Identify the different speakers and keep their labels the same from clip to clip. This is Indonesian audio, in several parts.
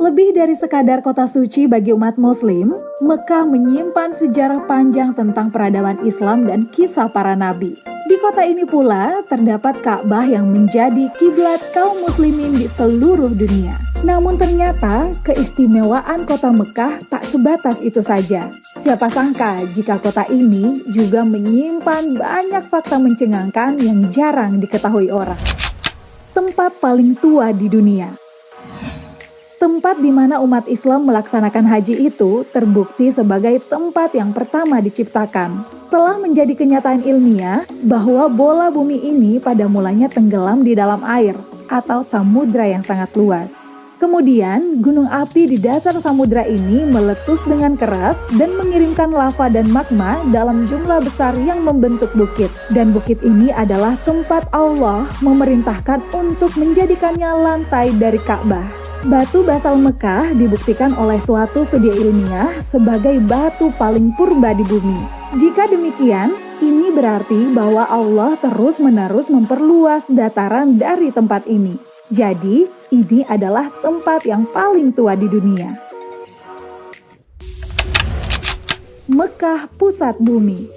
Speaker 1: Lebih dari sekadar kota suci bagi umat muslim, Mekah menyimpan sejarah panjang tentang peradaban Islam dan kisah para nabi. Di kota ini pula terdapat Ka'bah yang menjadi kiblat kaum muslimin di seluruh dunia. Namun ternyata keistimewaan kota Mekah tak sebatas itu saja. Siapa sangka jika kota ini juga menyimpan banyak fakta mencengangkan yang jarang diketahui orang. Tempat paling tua di dunia. Tempat di mana umat Islam melaksanakan haji itu terbukti sebagai tempat yang pertama diciptakan. Telah menjadi kenyataan ilmiah bahwa bola bumi ini pada mulanya tenggelam di dalam air atau samudra yang sangat luas. Kemudian, gunung api di dasar samudra ini meletus dengan keras dan mengirimkan lava dan magma dalam jumlah besar yang membentuk bukit. Dan bukit ini adalah tempat Allah memerintahkan untuk menjadikannya lantai dari Ka'bah. Batu basal Mekah dibuktikan oleh suatu studi ilmiah sebagai batu paling purba di bumi. Jika demikian, ini berarti bahwa Allah terus-menerus memperluas dataran dari tempat ini. Jadi, ini adalah tempat yang paling tua di dunia. Mekah, pusat bumi.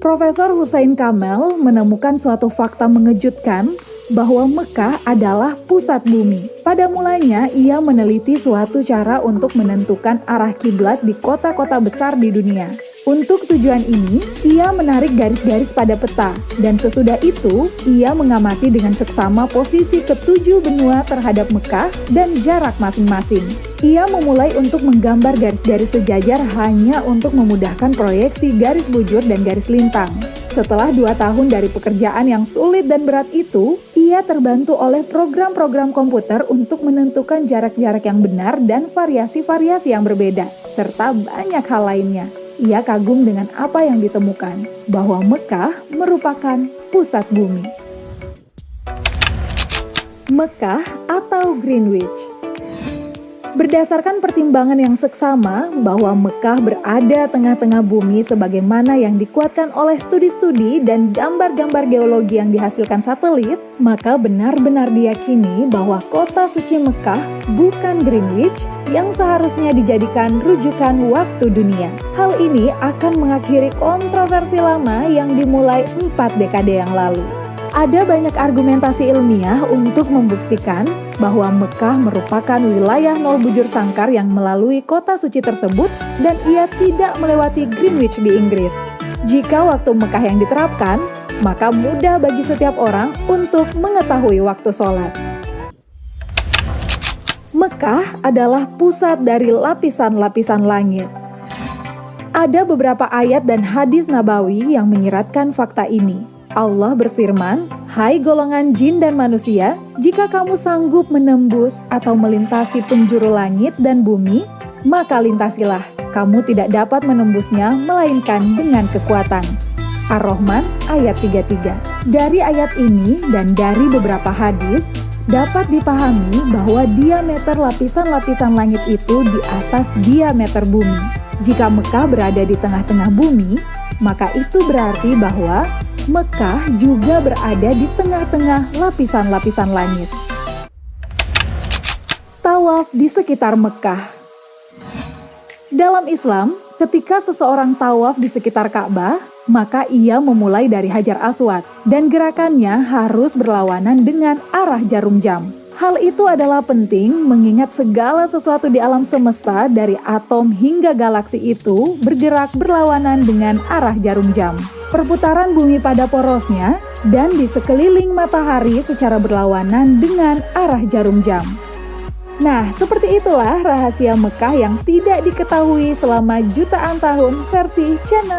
Speaker 1: Profesor Hussein Kamel menemukan suatu fakta mengejutkan bahwa Mekah adalah pusat bumi. Pada mulanya, ia meneliti suatu cara untuk menentukan arah kiblat di kota-kota besar di dunia. Untuk tujuan ini, ia menarik garis-garis pada peta, dan sesudah itu, ia mengamati dengan seksama posisi ketujuh benua terhadap Mekah dan jarak masing-masing. Ia memulai untuk menggambar garis-garis sejajar hanya untuk memudahkan proyeksi garis bujur dan garis lintang. Setelah 2 tahun dari pekerjaan yang sulit dan berat itu, ia terbantu oleh program-program komputer untuk menentukan jarak-jarak yang benar dan variasi-variasi yang berbeda, serta banyak hal lainnya. Ia kagum dengan apa yang ditemukan, bahwa Mekah merupakan pusat bumi. Mekah atau Greenwich. Berdasarkan pertimbangan yang seksama bahwa Mekah berada tengah-tengah bumi sebagaimana yang dikuatkan oleh studi-studi dan gambar-gambar geologi yang dihasilkan satelit, maka benar-benar diyakini bahwa kota suci Mekah bukan Greenwich yang seharusnya dijadikan rujukan waktu dunia. Hal ini akan mengakhiri kontroversi lama yang dimulai 4 dekade yang lalu. Ada banyak argumentasi ilmiah untuk membuktikan bahwa Mekah merupakan wilayah nol bujur sangkar yang melalui kota suci tersebut dan ia tidak melewati Greenwich di Inggris. Jika waktu Mekah yang diterapkan, maka mudah bagi setiap orang untuk mengetahui waktu sholat. Mekah adalah pusat dari lapisan-lapisan langit. Ada beberapa ayat dan hadis nabawi yang menyiratkan fakta ini. Allah berfirman, "Hai golongan jin dan manusia, jika kamu sanggup menembus atau melintasi penjuru langit dan bumi, maka lintasilah. Kamu tidak dapat menembusnya melainkan dengan kekuatan." Ar-Rahman ayat 33. Dari ayat ini dan dari beberapa hadis, dapat dipahami bahwa diameter lapisan-lapisan langit itu di atas diameter bumi. Jika Mekah berada di tengah-tengah bumi, maka itu berarti bahwa Mekah juga berada di tengah-tengah lapisan-lapisan langit. Tawaf di sekitar Mekah. Dalam Islam, ketika seseorang tawaf di sekitar Ka'bah, maka ia memulai dari Hajar Aswad dan gerakannya harus berlawanan dengan arah jarum jam. Hal itu adalah penting mengingat segala sesuatu di alam semesta dari atom hingga galaksi itu bergerak berlawanan dengan arah jarum jam. Perputaran bumi pada porosnya dan di sekeliling matahari secara berlawanan dengan arah jarum jam. Nah, seperti itulah rahasia Mekah yang tidak diketahui selama jutaan tahun versi channel.